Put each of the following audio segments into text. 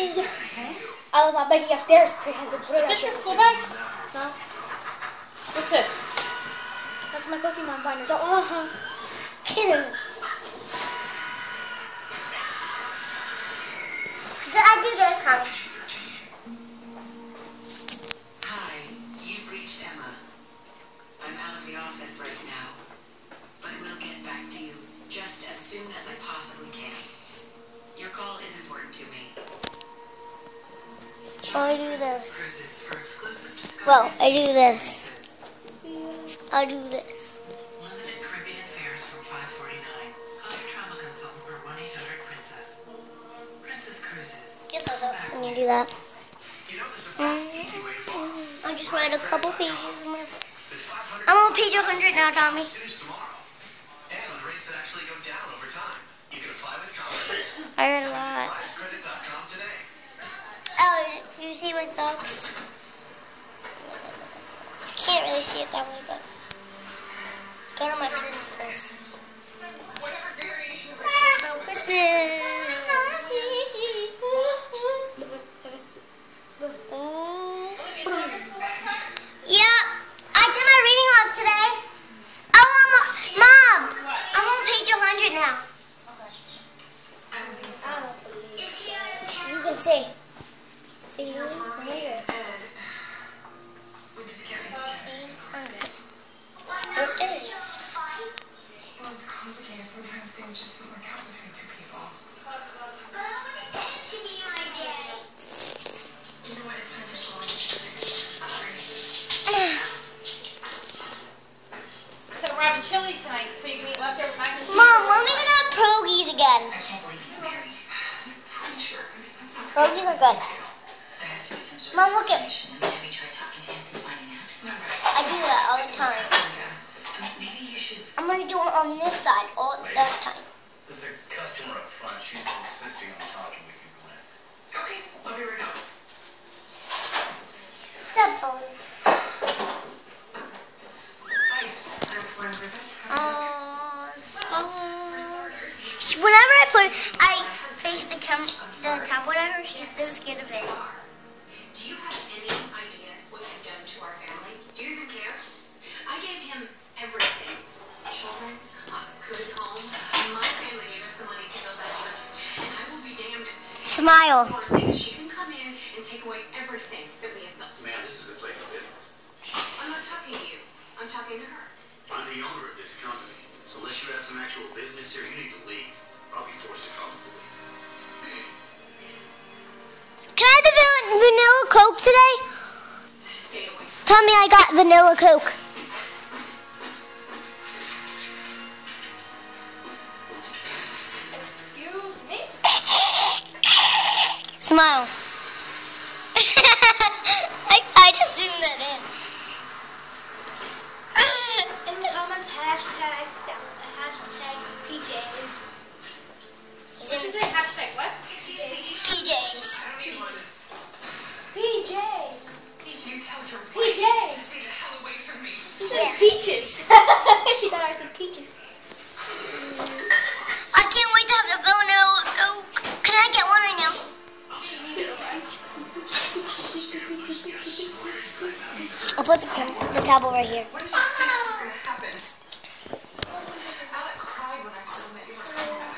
I left my baggie upstairs to handle the Is this your school bag? No. What's this? That's my Pokemon binder. Don't Did I do this, honey? Hi, you've reached Emma. I'm out of the office right now, but I will get back to you just as soon as I possibly can. Your call is important to me. I do this. Cruises for exclusive discoveries. Well, I do this. I do this. Limited Caribbean fares from $5.49. Call your travel consultant or 1-800-PRINCESS. Princess Cruises. Yes, also. Can you do that? You know, there's a fast, easy way to borrow. I just read a couple pages. I'm on page 100 now, Tommy. Finish tomorrow. And with rates that actually go down over time. You can apply with confidence. I read a lot. RiseCredit.com today. Oh, you see my socks? Can't really see it that way, but go to my turn first. Oh, Christmas! Yeah, I did my reading log today. Oh, Mom! I'm on page 100 now. You can see. See you later. We just can't make it. What days? Well, it's complicated. Sometimes things just don't work out between two people. You know what? It's time for school. Sorry. So we're having chili tonight, so you can eat leftover mac and cheese. Mom, when are we gonna have pierogies again? I can't believe he's married. Preacher. That's not Pierogies are good. There has to be some sort Mom, of look at. explanation. And have you tried talking to him since finding out? No, I do that all the time. Maybe you should. I'm gonna do it on this side all the time. There's a customer up front. She's insisting on talking with you, Glenn. Okay, I'll be right out. Step on. Hi, I'm Glenn Griffith. Whenever I face the camera, the tab, whatever, she's so scared of it. Do you have any idea what you've done to our family? Do you even care? I gave him everything. Children, a good home. My family gave us the money to build that church. And I will be damned if Smile. she can come in and take away everything that we have built. Ma'am, this is a place of business. I'm not talking to you. I'm talking to her. I'm the owner of this company. So unless you have some actual business here, you need to leave. I'll be forced to call the police. Can I have the vanilla Coke today? Stay away. Tommy, I got vanilla Coke. Excuse me? Smile. I just zoomed that in. In the comments, hashtag PJs. This is a hashtag what? PJs. PJs. You tell your wife PJs. to stay the hell away from me. She said Yeah. peaches. She thought I said peaches. I can't wait to have the vanilla Coke. Can I get one right now? I'll put the table right here. What did you think was going to happen? Alec cried when I told him that you were coming back.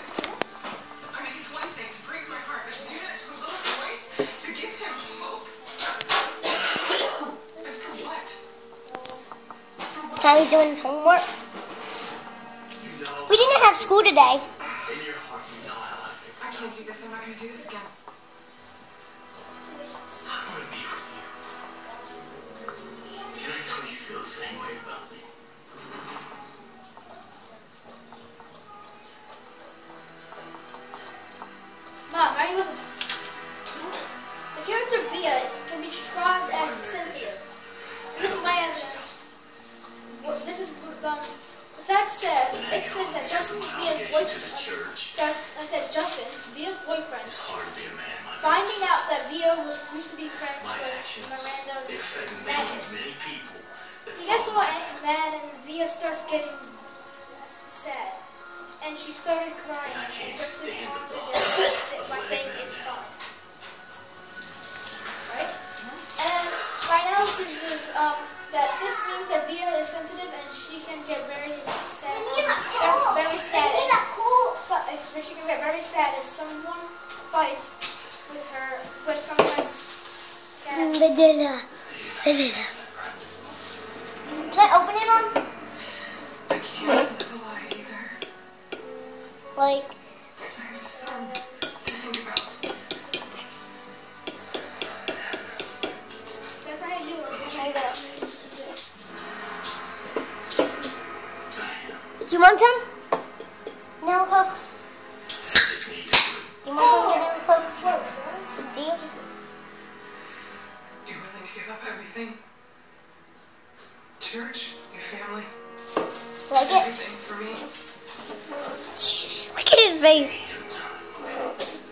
I mean, it's one thing to break my heart, but to do that to a little boy, to give him hope. And for what? Tommy's doing his homework. We didn't have school today. In your heart, you know how I think. I can't do this. I'm not going to do this again. I want to be with you. And I know you feel the same way about me. Mom, ready? Listen. The character Via can be described as sensitive. This land is. This is. The text says. It says that Justin Via's boyfriend. Justin Via's boyfriend. It's hard to be a man, my Finding out that Via used to be friends My with actions, Miranda they affect Magnus. many people. That He gets follow more mad and Via starts getting sad. And she started crying. I can't Justin stand the wanted thought to sit of by saying letting them it's down. fine. that this means that Via is sensitive and she can get very sad. Very sad. So if she can get very sad if someone fights with her, but sometimes can. Vanilla. Can I open it, Mom? I can't live a lie either. Like, Because I have a son to think about. That's how I do it. do you want some? No Coke. Do you want some vanilla Coke? Do you? You're willing to give up everything? Church, your family, Like it? everything for me. Look at his face.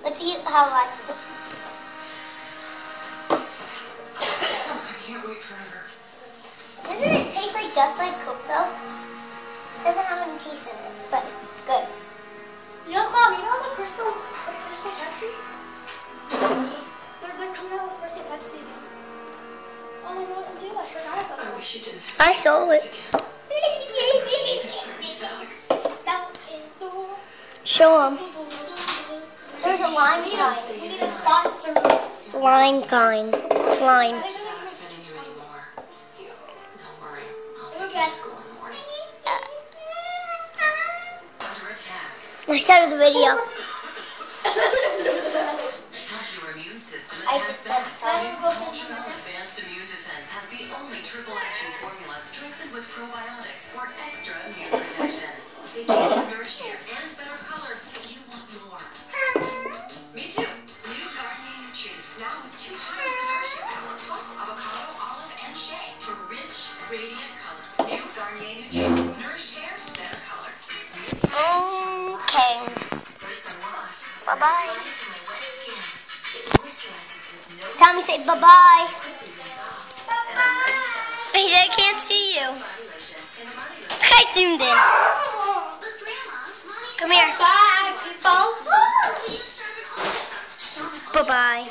Let's see how I. I can't wait forever. Doesn't it taste like just like Coke though? It doesn't have any taste in it, but it's good. You know, Mom, you know the Crystal Pepsi? They're coming out with Crystal Pepsi again. Oh my God, I forgot about I that. wish you didn't have I saw it. Show him. There's a lime kind. We need a sponsor. Lime kind. It's lime. I'm not offending you anymore. Don't worry. I'll take you Okay. to school in the morning. Under attack. I started the video. Help your immune system I attack think back. that's time. Ultra Advanced Immune Defense has the only triple action formula strengthened with probiotics for extra immune protection. They give you nourish hair and better color if you want more. Me too. New Garnier Nutrice now with 2 times the nourishing power plus avocado, olive, and shea for rich, radiant color. New Garnier Nutrice. Nourished hair, better color. Okay. First I wash. Bye-bye. Apply it to my wet skin. It moisturizes with no Tommy, say bye-bye. leave-ins off. And I'm ready for I can't see you. body lotion. And a body lotion. I zoomed in. But Grandma, Mommy Come here. Bye, people. you started calling it. Bye-bye.